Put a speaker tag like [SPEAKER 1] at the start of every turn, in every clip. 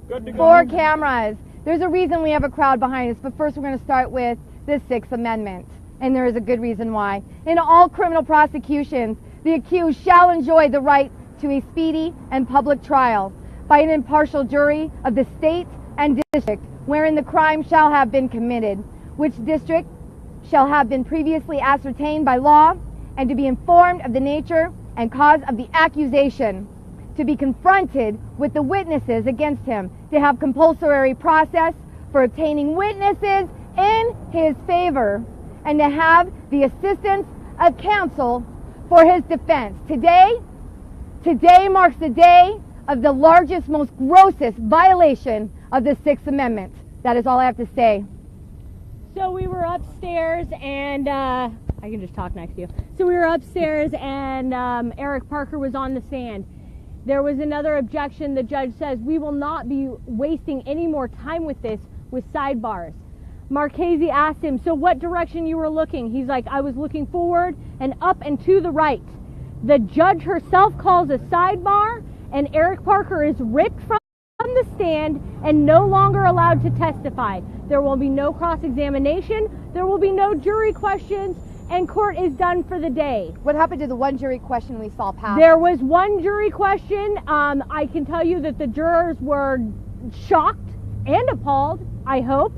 [SPEAKER 1] Good to go.
[SPEAKER 2] 4 cameras. There's a reason we have a crowd behind us, but first we're going to start with the 6th Amendment. And there is a good reason why. In all criminal prosecutions, the accused shall enjoy the right to a speedy and public trial by an impartial jury of the state and district wherein the crime shall have been committed, which district shall have been previously ascertained by law, and to be informed of the nature and cause of the accusation, to be confronted with the witnesses against him, to have compulsory process for obtaining witnesses in his favor, and to have the assistance of counsel for his defense. Today marks the day of the largest, most grossest violation of the 6th Amendment. That is all I have to say.
[SPEAKER 3] So we were upstairs and, I can just talk next to you. So we were upstairs and Eric Parker was on the stand. There was another objection. The judge says, we will not be wasting any more time with this with sidebars. Marchese asked him, so what direction you were looking? He's like, I was looking forward and up and to the right. The judge herself calls a sidebar, and Eric Parker is ripped from the stand and no longer allowed to testify. There will be no cross-examination, there will be no jury questions, and court is done for the day.
[SPEAKER 2] What happened to the one jury question we saw pass?
[SPEAKER 3] There was one jury question. I can tell you that the jurors were shocked and appalled, I hope.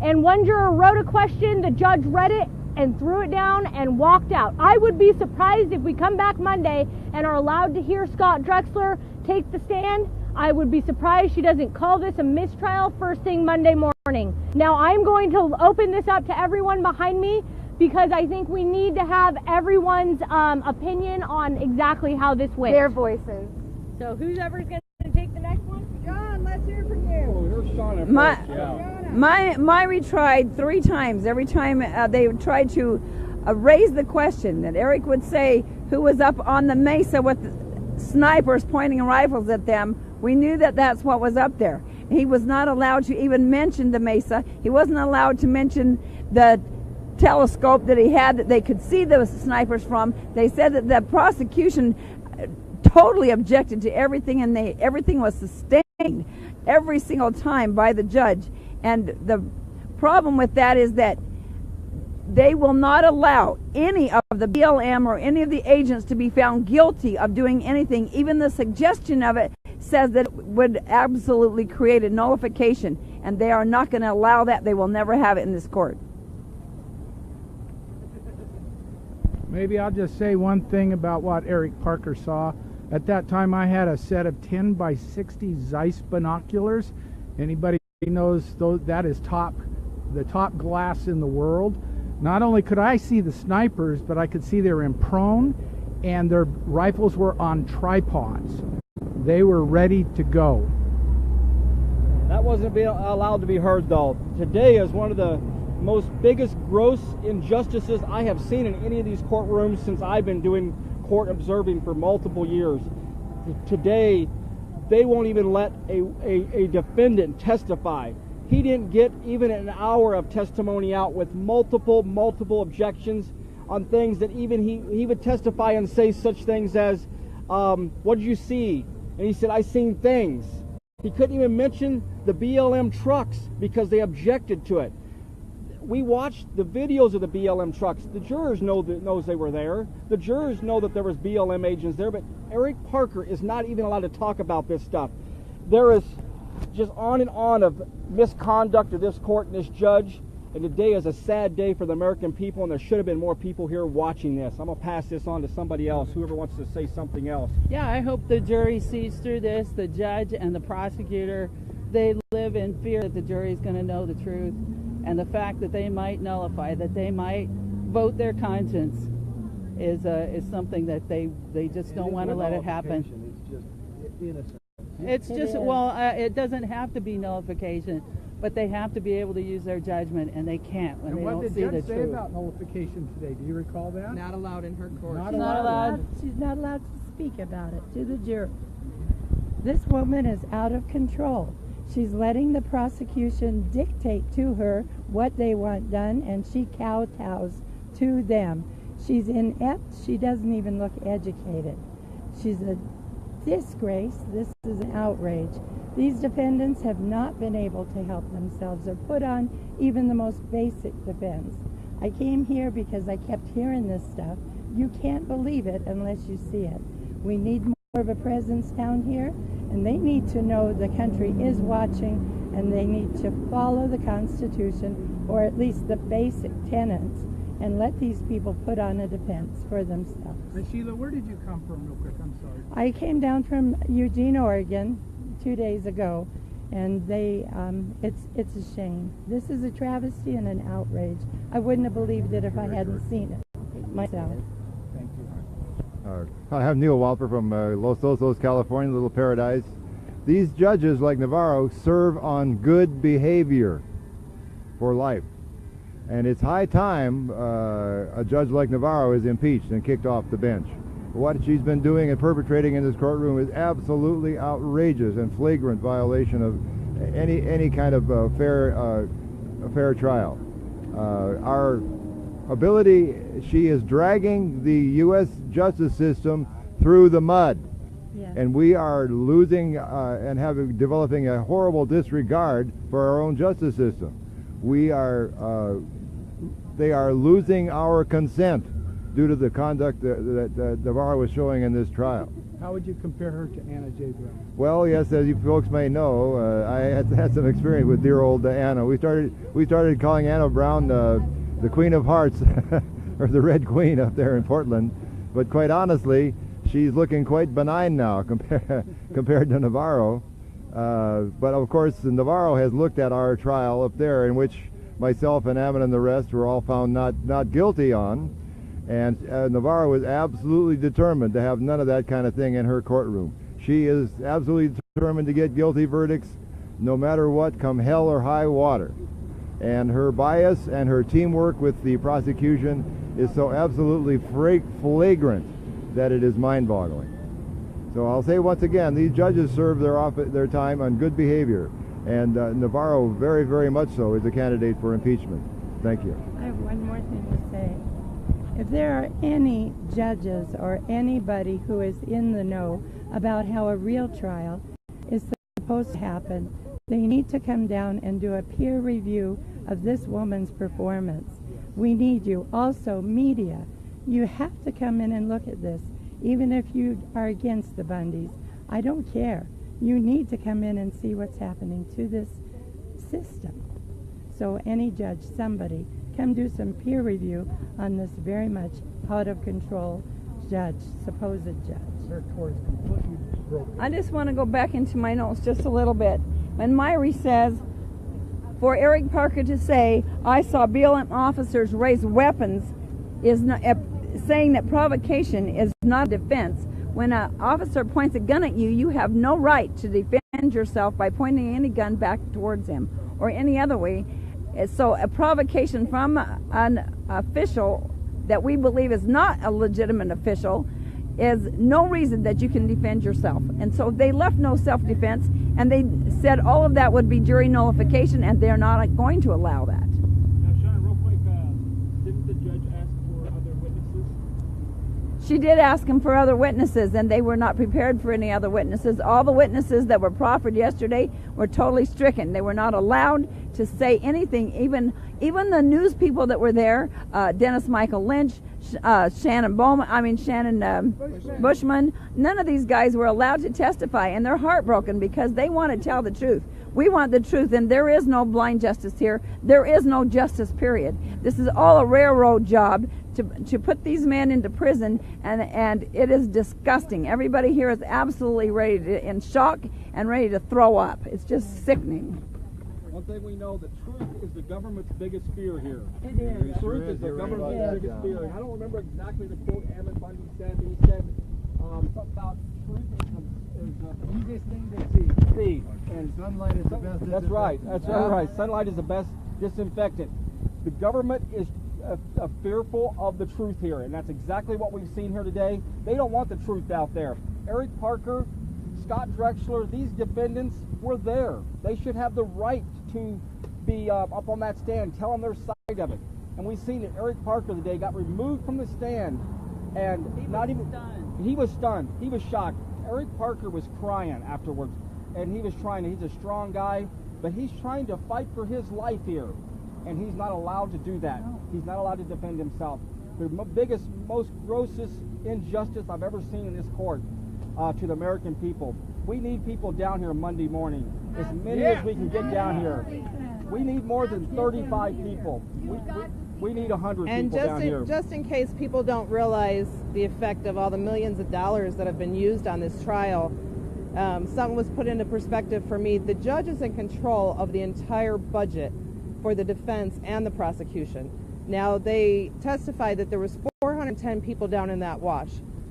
[SPEAKER 3] And one juror wrote a question, the judge read it and threw it down and walked out. I would be surprised if we come back Monday and are allowed to hear Scott Drexler take the stand. I would be surprised she doesn't call this a mistrial first thing Monday morning. Now I'm going to open this up to everyone behind me because I think we need to have everyone's opinion on exactly how this went.
[SPEAKER 2] Their voices.
[SPEAKER 3] So who's ever going to take the next one?
[SPEAKER 4] John, let's hear from you.
[SPEAKER 1] Oh, here's Sean at
[SPEAKER 4] My-
[SPEAKER 1] first, yeah.
[SPEAKER 4] My retried 3 times. Every time they tried to raise the question that Eric would say who was up on the mesa with snipers pointing rifles at them. We knew that that's what was up there. He was not allowed to even mention the mesa. He wasn't allowed to mention the telescope that he had that they could see the snipers from. They said that the prosecution totally objected to everything, and everything was sustained every single time by the judge. And the problem with that is that they will not allow any of the BLM or any of the agents to be found guilty of doing anything. Even the suggestion of it says that it would absolutely create a nullification, and they are not going to allow that. They will never have it in this court.
[SPEAKER 5] Maybe I'll just say one thing about what Eric Parker saw. At that time I had a set of 10 by 60 Zeiss binoculars. Anybody knows that is the top glass in the world. Not only could I see the snipers, but I could see they were in prone and their rifles were on tripods. They were ready to go.
[SPEAKER 1] That wasn't allowed to be heard, though. Today is one of the most biggest gross injustices I have seen in any of these courtrooms since I've been doing court observing for multiple years. Today, they won't even let a defendant testify. He didn't get even an hour of testimony out with multiple objections on things that even he would testify and say such things as, what did you see? And he said, I seen things. He couldn't even mention the BLM trucks because they objected to it. We watched the videos of the BLM trucks. The jurors knows they were there. The jurors know that there was BLM agents there, but Eric Parker is not even allowed to talk about this stuff. There is just on and on of misconduct of this court and this judge, and today is a sad day for the American people, and there should have been more people here watching this. I'm going to pass this on to somebody else, whoever wants to say something else.
[SPEAKER 6] Yeah, I hope the jury sees through this. The judge and the prosecutor, they live in fear that the jury is going to know the truth. And the fact that they might nullify, that they might vote their conscience is something that they just don't want to let it happen.
[SPEAKER 7] It's just innocent.
[SPEAKER 6] It's just, well, it doesn't have to be nullification, but they have to be able to use their judgment, and they can't when they don't see the truth.
[SPEAKER 5] And what did the judge say about nullification today? Do you recall that?
[SPEAKER 8] Not allowed in her court.
[SPEAKER 5] Not
[SPEAKER 6] She's not allowed.
[SPEAKER 9] She's not allowed to speak about it to the jury. This woman is out of control. She's letting the prosecution dictate to her what they want done, and she kowtows to them. She's inept. She doesn't even look educated. She's a disgrace. This is an outrage. These defendants have not been able to help themselves or put on even the most basic defense. I came here because I kept hearing this stuff. You can't believe it unless you see it. We need more of a presence down here, and they need to know the country is watching, and they need to follow the Constitution, or at least the basic tenets, and let these people put on a defense for themselves.
[SPEAKER 5] Miss Sheila, where did you come from real quick? I'm sorry.
[SPEAKER 9] I came down from Eugene, Oregon 2 days ago, and it's a shame. This is a travesty and an outrage. I wouldn't have believed it if I hadn't seen it myself.
[SPEAKER 5] Thank you.
[SPEAKER 8] I have Neil Walper from Los Osos, California, Little Paradise. These judges, like Navarro, serve on good behavior for life. And it's high time a judge like Navarro is impeached and kicked off the bench. What she's been doing and perpetrating in this courtroom is absolutely outrageous and flagrant violation of any kind of fair trial. Our ability, she is dragging the U.S. justice system through the mud.
[SPEAKER 9] Yeah.
[SPEAKER 8] And we are losing and developing a horrible disregard for our own justice system. They are losing our consent due to the conduct that Navarro was showing in this trial.
[SPEAKER 5] How would you compare her to Anna J. Brown?
[SPEAKER 8] Well, yes, as you folks may know, I had some experience with dear old Anna. We started calling Anna Brown the Queen of Hearts, or the Red Queen up there in Portland. But quite honestly, she's looking quite benign now compared to Navarro. But of course, Navarro has looked at our trial up there, in which myself and Ammon and the rest were all found not guilty on. And Navarro is absolutely determined to have none of that kind of thing in her courtroom. She is absolutely determined to get guilty verdicts no matter what, come hell or high water. And her bias and her teamwork with the prosecution is so absolutely flagrant that it is mind-boggling. So I'll say once again, these judges serve their time on good behavior, and Navarro very, very much so is a candidate for impeachment. Thank you.
[SPEAKER 9] I have one more thing to say. If there are any judges or anybody who is in the know about how a real trial is supposed to happen, they need to come down and do a peer review of this woman's performance. We need you. Also, media, you have to come in and look at this. Even if you are against the Bundys, I don't care. You need to come in and see what's happening to this system. So any judge, somebody, come do some peer review on this very much out of control judge, supposed judge.
[SPEAKER 5] Her tour is completely broken.
[SPEAKER 4] I just want to go back into my notes just a little bit. When Myrie says, for Eric Parker to say, I saw BLM officers raise weapons, is not, saying that provocation is not a defense. When an officer points a gun at you, you have no right to defend yourself by pointing any gun back towards him or any other way. So a provocation from an official that we believe is not a legitimate official is no reason that you can defend yourself. And so they left no self-defense, and they said all of that would be jury nullification, and they're not going to allow that.
[SPEAKER 1] Now, Sean, real quick, didn't the judge ask for other witnesses?
[SPEAKER 4] She did ask him for other witnesses, and they were not prepared for any other witnesses. All the witnesses that were proffered yesterday were totally stricken. They were not allowed to say anything. Even the news people that were there, Dennis Michael Lynch, Shannon Bushman, none of these guys were allowed to testify, and they're heartbroken because they want to tell the truth. We want the truth, and there is no blind justice here. There is no justice, period. This is all a railroad job to put these men into prison, and it is disgusting. Everybody here is absolutely in shock and ready to throw up. It's just sickening.
[SPEAKER 1] One thing we know, the truth is the government's biggest fear here.
[SPEAKER 9] It is.
[SPEAKER 1] The truth is the government's biggest fear. I don't remember exactly the quote Ammon Bundy said, but he said something about truth is the easiest thing to see. And
[SPEAKER 8] sunlight is the best.
[SPEAKER 1] That's right. That's right. Sunlight is the best disinfectant. The government is fearful of the truth here, and that's exactly what we've seen here today. They don't want the truth out there. Eric Parker, Scott Drexler, these defendants were there. They should have the right to be up on that stand, telling their side of it. And we've seen that Eric Parker today got removed from the stand, and he was stunned. He was shocked. Eric Parker was crying afterwards. and he's a strong guy, but he's trying to fight for his life here, and he's not allowed to do that. He's not allowed to defend himself. The biggest, most grossest injustice I've ever seen in this court to the American people. We need people down here Monday morning, as many as we can get down here. We need more than 35 people. We need 100 people down here.
[SPEAKER 10] And just in case people don't realize the effect of all the millions of dollars that have been used on this trial, something was put into perspective for me. The judge is in control of the entire budget for the defense and the prosecution. Now, they testified that there was 410 people down in that wash.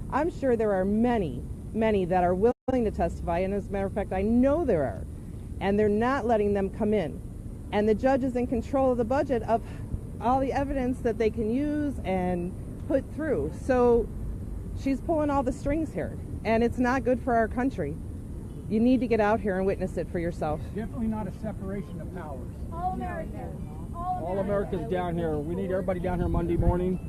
[SPEAKER 10] I'm sure there are many that are willing to testify, and as a matter of fact, I know there are, and they're not letting them come in. And the judge is in control of the budget of all the evidence that they can use and put through. So she's pulling all the strings here, and it's not good for our country. You need to get out here and witness it for yourself.
[SPEAKER 5] Definitely not a separation of powers.
[SPEAKER 2] All Americans.
[SPEAKER 1] All Americans down here. We need everybody down here Monday morning.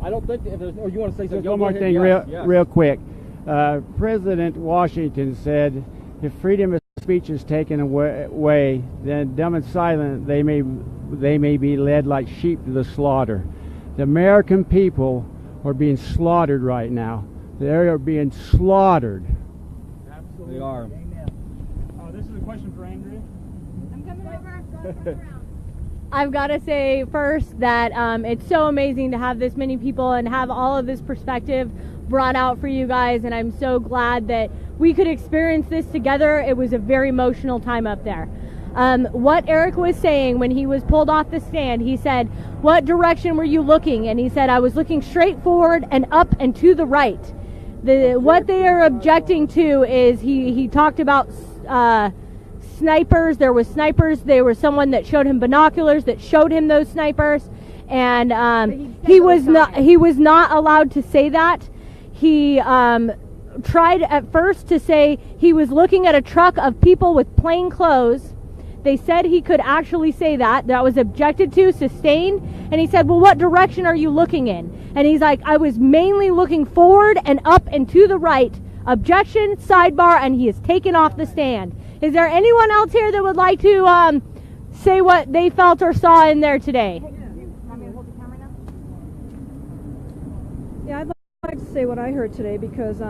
[SPEAKER 1] I don't think if there's, or you want to say something?
[SPEAKER 11] One more thing,
[SPEAKER 1] yes.
[SPEAKER 11] real quick. President Washington said, if freedom of speech is taken away, then dumb and silent they may be led like sheep to the slaughter. The American people are being slaughtered right now. They are being slaughtered.
[SPEAKER 5] Absolutely.
[SPEAKER 1] They are.
[SPEAKER 5] Amen. This is a question for Andrea.
[SPEAKER 2] I'm coming over.
[SPEAKER 3] I've got to say first that it's so amazing to have this many people and have all of this perspective brought out for you guys, and I'm so glad that we could experience this together. It was a very emotional time up there. What Eric was saying when he was pulled off the stand, he said, what direction were you looking? And he said, I was looking straight forward and up and to the right. What they are objecting to is he talked about snipers. There was snipers. There was someone that showed him binoculars that showed him those snipers, and he was not allowed to say that. He tried at first to say he was looking at a truck of people with plain clothes. They said he could actually say that. That was objected to, sustained. And he said, well, what direction are you looking in? And he's like, I was mainly looking forward and up and to the right. Objection, sidebar, and he is taken off the stand. Is there anyone else here that would like to say what they felt or saw in there today?
[SPEAKER 4] Yeah, I'd like to say what I heard today, because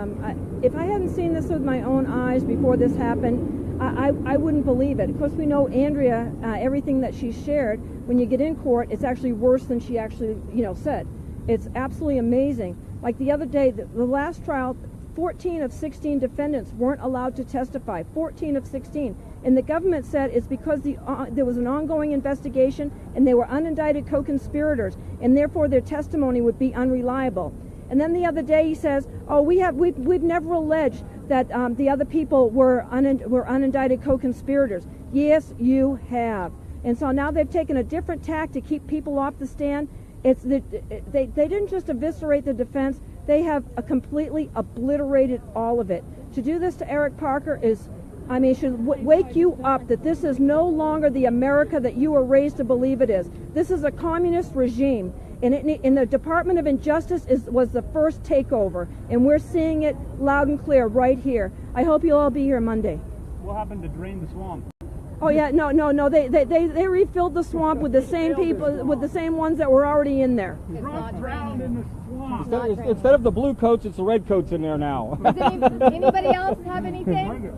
[SPEAKER 4] if I hadn't seen this with my own eyes before this happened, I wouldn't believe it. Of course, we know Andrea, everything that she shared, when you get in court, it's actually worse than she actually, said. It's absolutely amazing. Like the other day, the last trial, 14 of 16 defendants weren't allowed to testify. 14 of 16. And the government said it's because there was an ongoing investigation and they were unindicted co-conspirators, and therefore their testimony would be unreliable. And then the other day he says, oh, we've never alleged that the other people were unindicted co-conspirators. Yes, you have. And so now they've taken a different tack to keep people off the stand. They didn't just eviscerate the defense, they have completely obliterated all of it. To do this to Eric Parker should wake you up that this is no longer the America that you were raised to believe it is. This is a communist regime. And the Department of Injustice was the first takeover, and we're seeing it loud and clear right here. I hope you'll all be here Monday.
[SPEAKER 5] What happened to drain the swamp?
[SPEAKER 4] Oh yeah, no. They refilled the swamp with the same people, with the same ones that were already in there.
[SPEAKER 5] Drowned in the swamp.
[SPEAKER 1] Instead of the blue coats, it's the red coats in there now.
[SPEAKER 2] Does anybody else have anything?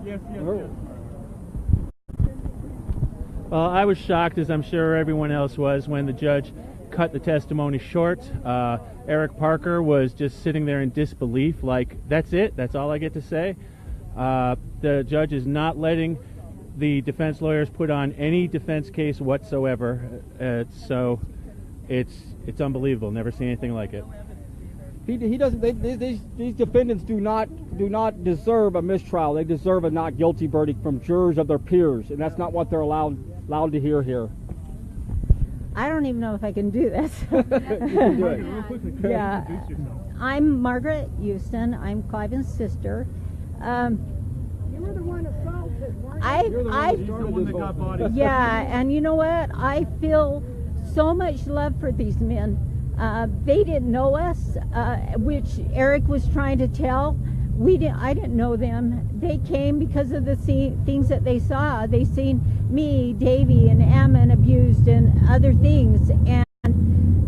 [SPEAKER 5] Yes.
[SPEAKER 12] Well, I was shocked, as I'm sure everyone else was, when the judge cut the testimony short. Eric Parker was just sitting there in disbelief, like, that's it? That's all I get to say? The judge is not letting the defense lawyers put on any defense case whatsoever. So it's unbelievable. Never seen anything like it.
[SPEAKER 1] He doesn't. These defendants do not deserve a mistrial. They deserve a not guilty verdict from jurors of their peers, and that's not what they're allowed to hear here.
[SPEAKER 13] I don't even know if I can do this.
[SPEAKER 1] You can do it.
[SPEAKER 13] Yeah. I'm Margaret Houston. I'm Cliven's sister.
[SPEAKER 9] You were the one assaulted, weren't you?
[SPEAKER 5] You're the one that got bodied.
[SPEAKER 13] Yeah, and you know what? I feel so much love for these men. They didn't know us, which Eric was trying to tell, I didn't know them. They came because of the things that they saw. They seen me, Davy, and Ammon abused and other things, and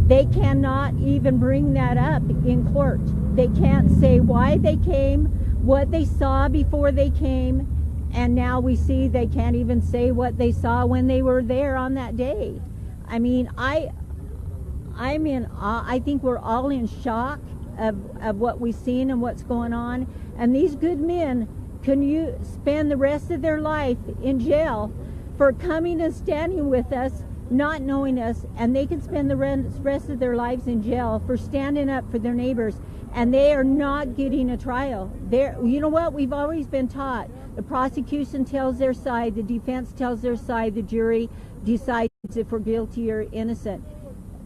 [SPEAKER 13] they cannot even bring that up in court. They can't say why they came, what they saw before they came, and now we see they can't even say what they saw when they were there on that day. I mean, I'm in awe. I think we're all in shock of what we've seen and what's going on. And these good men can you spend the rest of their life in jail for coming and standing with us, not knowing us, and they can spend the rest of their lives in jail for standing up for their neighbors, and they are not getting a trial. You know what? We've always been taught. The prosecution tells their side, the defense tells their side, the jury decides if we're guilty or innocent.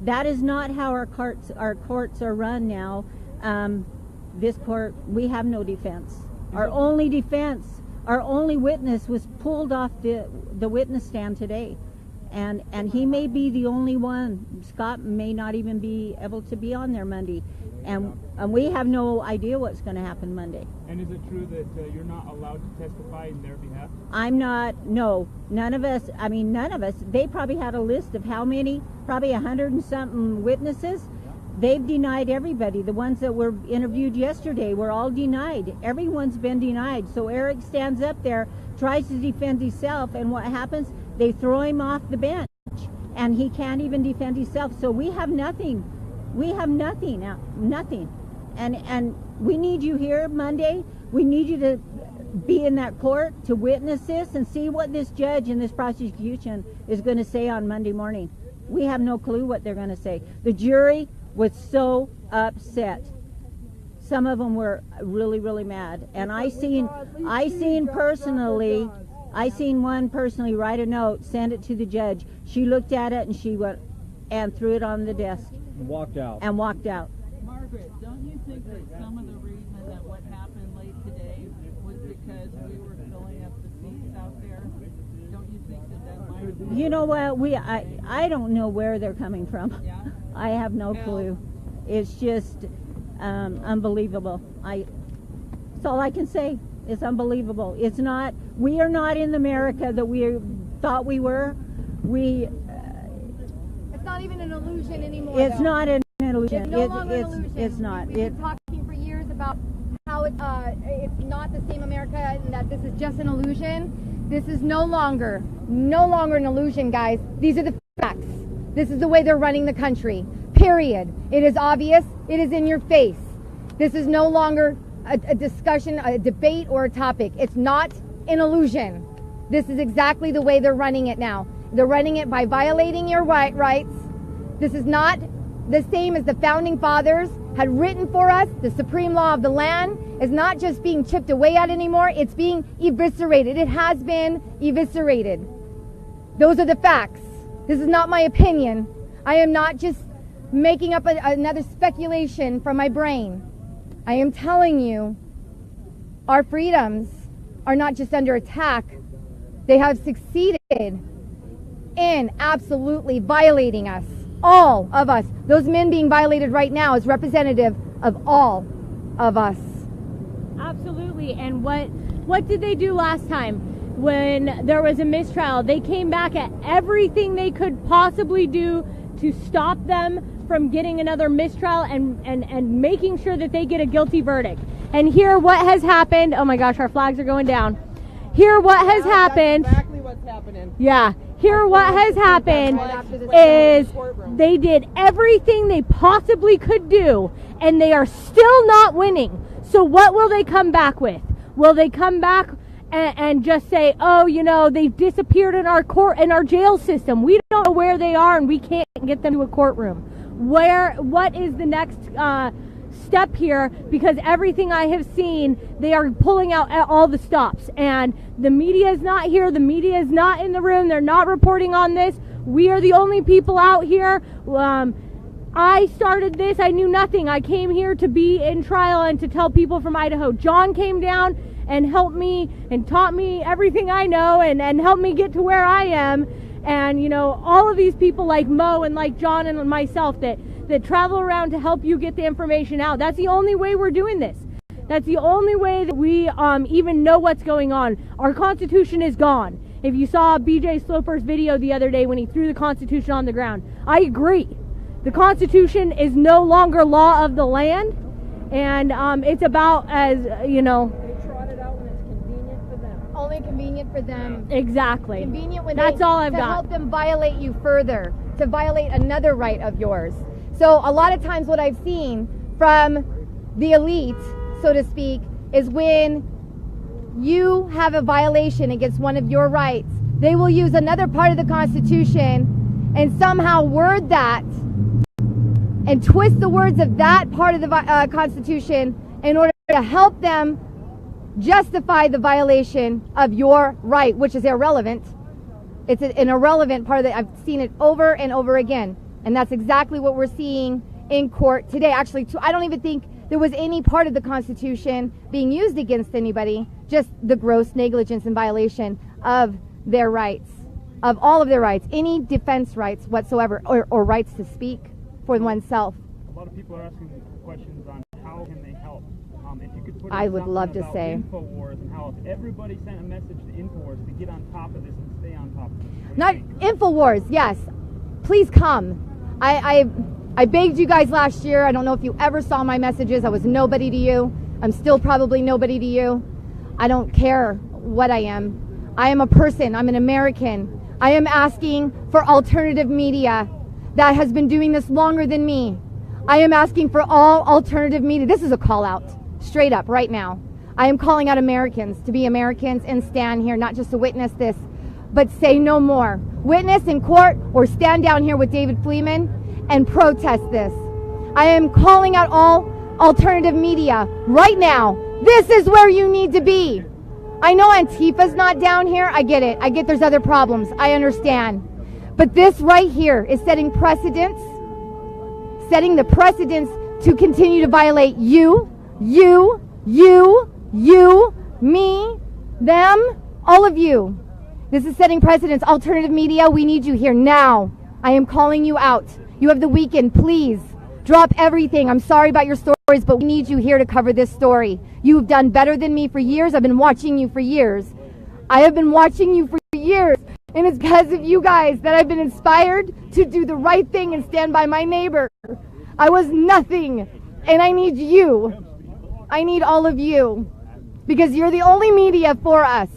[SPEAKER 13] That is not how our courts are run now. This court, we have no defense. Our only defense, our only witness was pulled off the witness stand today. And he may be the only one. Scott may not even be able to be on there Monday. And we have no idea what's going to happen Monday.
[SPEAKER 14] And is it true that you're not allowed to testify in their behalf?
[SPEAKER 13] I'm not, no. None of us, they probably had a list of how many, probably 100 and something witnesses. They've denied everybody. The ones that were interviewed yesterday were all denied. Everyone's been denied. So Eric stands up there, tries to defend himself, and what happens? They throw him off the bench, and he can't even defend himself. So we have nothing. We have nothing. And we need you here Monday. We need you to be in that court to witness this and see what this judge and this prosecution is going to say on Monday morning. We have no clue what they're going to say. The jury was so upset. Some of them were really, really mad. And I seen one personally write a note, send it to the judge. She looked at it and she went and threw it on the desk.
[SPEAKER 1] And walked out.
[SPEAKER 6] Margaret, don't you think that some of the reason that what happened late today was because we were filling up the seats out there? Don't you think that might have been?
[SPEAKER 13] You know what? I don't know where they're coming from.
[SPEAKER 6] Yeah?
[SPEAKER 13] I have no clue. It's just unbelievable. That's all I can say. It's unbelievable. We are not in the America that we thought we were.
[SPEAKER 2] It's not even an illusion anymore.
[SPEAKER 13] It's
[SPEAKER 2] though.
[SPEAKER 13] Not an illusion.
[SPEAKER 2] It's no longer an illusion.
[SPEAKER 13] It's not.
[SPEAKER 2] We've been talking for years about how it's not the same America and that this is just an illusion. This is no longer an illusion, guys. These are the facts. This is the way they're running the country. Period. It is obvious. It is in your face. This is no longer a discussion, a debate, or a topic. It's not an illusion. This is exactly the way they're running it now. They're running it by violating your rights. This is not the same as the founding fathers had written for us. The supreme law of the land is not just being chipped away at anymore. It's being eviscerated. It has been eviscerated. Those are the facts. This is not my opinion. I am not just making up another speculation from my brain. I am telling you, our freedoms are not just under attack. They have succeeded in absolutely violating us. All of us. Those men being violated right now is representative of all of us.
[SPEAKER 3] Absolutely. And what did they do last time when there was a mistrial? They came back at everything they could possibly do to stop them from getting another mistrial and making sure that they get a guilty verdict. And here what has happened, oh my gosh, our flags are going down. Here what has happened.
[SPEAKER 10] That's exactly what's happening.
[SPEAKER 3] Yeah. Here what has happened is they did everything they possibly could do and they are still not winning. So what will they come back with? Will they come back and just say, oh, you know, they've disappeared in our our jail system. We don't know where they are and we can't get them to a courtroom. What is the next step here? Because everything I have seen, they are pulling out all the stops, and the media is not here. The media is not in the room. They're not reporting on this. We are the only people out here. I started this. I knew nothing. I came here to be in trial and to tell people from Idaho. John came down and helped me and taught me everything I know and helped me get to where I am. And, you know, all of these people like Mo and like John and myself that travel around to help you get the information out. That's the only way we're doing this. That's the only way that we even know what's going on. Our Constitution is gone. If you saw BJ Sloper's video the other day when he threw the Constitution on the ground, I agree. The Constitution is no longer law of the land, and it's about, as you know,
[SPEAKER 2] only convenient for them.
[SPEAKER 3] Exactly.
[SPEAKER 2] Convenient when
[SPEAKER 3] that's all I've
[SPEAKER 2] to
[SPEAKER 3] got.
[SPEAKER 2] help them violate you further, to violate another right of yours. So a lot of times what I've seen from the elite, so to speak, is when you have a violation against one of your rights, they will use another part of the Constitution and somehow word that and twist the words of that part of the Constitution in order to help them justify the violation of your right, which is irrelevant. It's an irrelevant part of it. I've seen it over and over again, and that's exactly what we're seeing in court today. Actually, I don't even think there was any part of the Constitution being used against anybody, just the gross negligence and violation of their rights, of all of their rights, any defense rights whatsoever, or rights to speak for oneself.
[SPEAKER 14] A lot of people are asking questions on how can they help. If you could put
[SPEAKER 2] I would love to say
[SPEAKER 14] InfoWars and how if everybody sent a message to InfoWars to get on top of this and stay on top of it.
[SPEAKER 2] Not InfoWars, yes. Please come. I begged you guys last year. I don't know if you ever saw my messages. I was nobody to you. I'm still probably nobody to you. I don't care what I am. I am a person. I'm an American. I am asking for alternative media that has been doing this longer than me. I am asking for all alternative media. This is a call out, straight up, right now. I am calling out Americans to be Americans and stand here, not just to witness this, but say no more. Witness in court or stand down here with David Fleeman and protest this. I am calling out all alternative media right now. This is where you need to be. I know Antifa's not down here. I get it. I get there's other problems. I understand. But this right here is setting precedents, setting the precedents to continue to violate you, me, them, all of you. This is setting precedents. Alternative media, we need you here now. I am calling you out. You have the weekend. Please drop everything. I'm sorry about your stories, but we need you here to cover this story. You've done better than me for years. I've been watching you for years. I have been watching you for years. And it's because of you guys that I've been inspired to do the right thing and stand by my neighbor. I was nothing, and I need you. I need all of you, because you're the only media for us,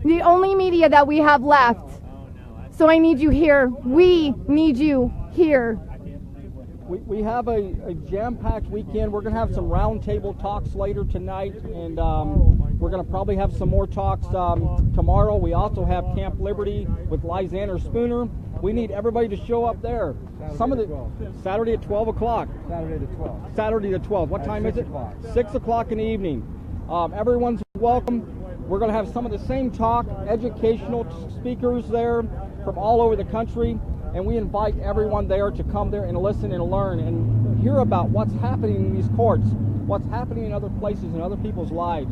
[SPEAKER 2] the only media that we have left. So I need you here. We need you here.
[SPEAKER 1] We have a jam-packed weekend. We're going to have some roundtable talks later tonight, and we're going to probably have some more talks tomorrow. We also have Camp Liberty with Lysander Spooner. We need everybody to show up there. Saturday at 12 o'clock. Saturday to 12. What time is it? 6 o'clock in the evening. Everyone's welcome. We're going to have some of the same talk, educational speakers there from all over the country. And we invite everyone there to come there and listen and learn and hear about what's happening in these courts, what's happening in other places in other people's lives.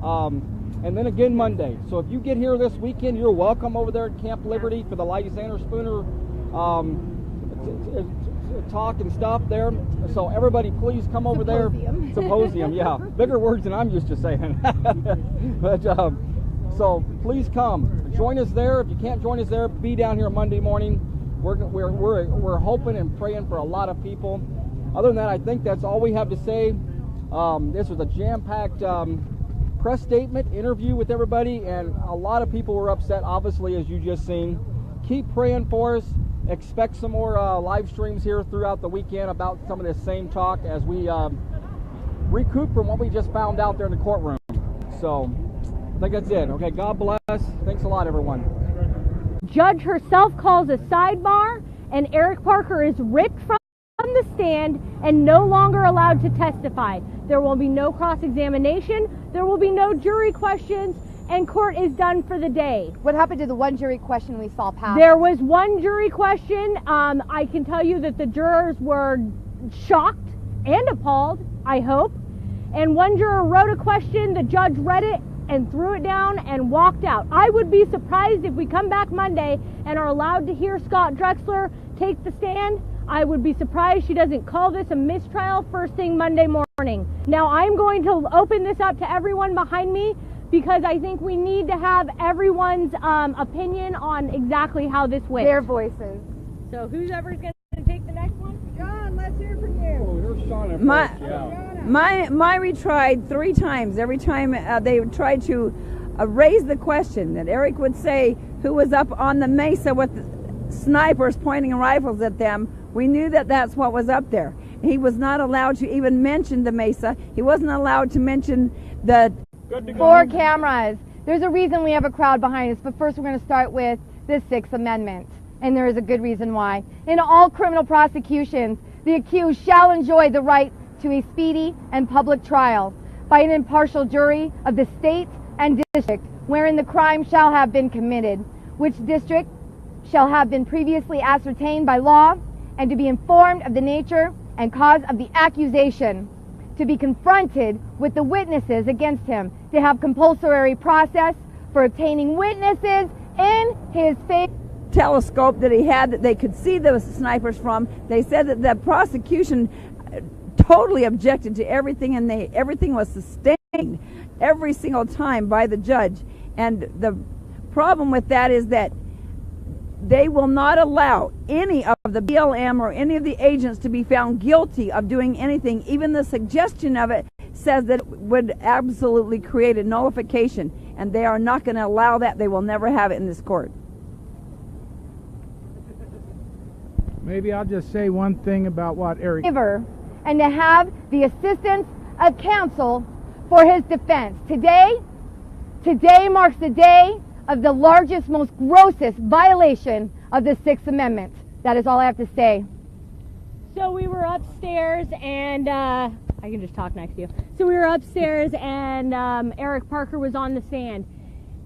[SPEAKER 1] And then again Monday. So if you get here this weekend, you're welcome over there at Camp Liberty for the Lysander Spooner talk and stuff there. So everybody please come over there. Symposium, yeah. Bigger words than I'm used to saying. But so please come. Join us there. If you can't join us there, be down here Monday morning. We're hoping and praying for a lot of people. Other than that, I think that's all we have to say. This was a jam-packed press statement, interview with everybody, and a lot of people were upset, obviously, as you just seen. Keep praying for us. Expect some more live streams here throughout the weekend about some of this same talk as we recoup from what we just found out there in the courtroom. So I think that's it. Okay, God bless. Thanks a lot, everyone.
[SPEAKER 3] Judge herself calls a sidebar, and Eric Parker is ripped from the stand and no longer allowed to testify. There will be no cross-examination. There will be no jury questions, and court is done for the day.
[SPEAKER 2] What happened to the one jury question we saw pass?
[SPEAKER 3] There was one jury question. I can tell you that the jurors were shocked and appalled, I hope. And one juror wrote a question, the judge read it and threw it down and walked out. I would be surprised if we come back Monday and are allowed to hear Scott Drexler take the stand. I would be surprised she doesn't call this a mistrial first thing Monday morning. Now I'm going to open this up to everyone behind me because I think we need to have everyone's opinion on exactly how this went.
[SPEAKER 2] Their voices.
[SPEAKER 3] So who's ever's going to take the next one?
[SPEAKER 4] John, let's hear from you.
[SPEAKER 1] Oh, here's Shauna first, yeah.
[SPEAKER 4] My retried 3 times. Every time they tried to raise the question that Eric would say who was up on the mesa with snipers pointing rifles at them. We knew that that's what was up there. He was not allowed to even mention the mesa. He wasn't allowed to mention the
[SPEAKER 2] 4 cameras. There's a reason we have a crowd behind us, but first we're going to start with the 6th Amendment. And there is a good reason why. In all criminal prosecutions, the accused shall enjoy the right to a speedy and public trial by an impartial jury of the state and district wherein the crime shall have been committed, which district shall have been previously ascertained by law, and to be informed of the nature and cause of the accusation, to be confronted with the witnesses against him, to have compulsory process for obtaining witnesses in his favor.
[SPEAKER 4] Telescope that he had that they could see the snipers from. They said that the prosecution totally objected to everything, and everything was sustained every single time by the judge. And the problem with that is that they will not allow any of the BLM or any of the agents to be found guilty of doing anything. Even the suggestion of it says that it would absolutely create a nullification, and they are not going to allow that. They will never have it in this court.
[SPEAKER 5] Maybe I'll just say one thing about what Eric...
[SPEAKER 2] And to have the assistance of counsel for his defense. Today marks the day of the largest, most grossest violation of the 6th Amendment. That is all I have to say.
[SPEAKER 3] So we were upstairs and I can just talk next to you. So we were upstairs and Eric Parker was on the stand.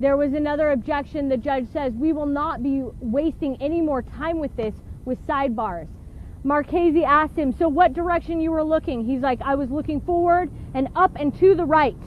[SPEAKER 3] There was another objection. The judge says we will not be wasting any more time with this with sidebars. Marchese asked him, so what direction you were looking? He's like, I was looking forward and up and to the right.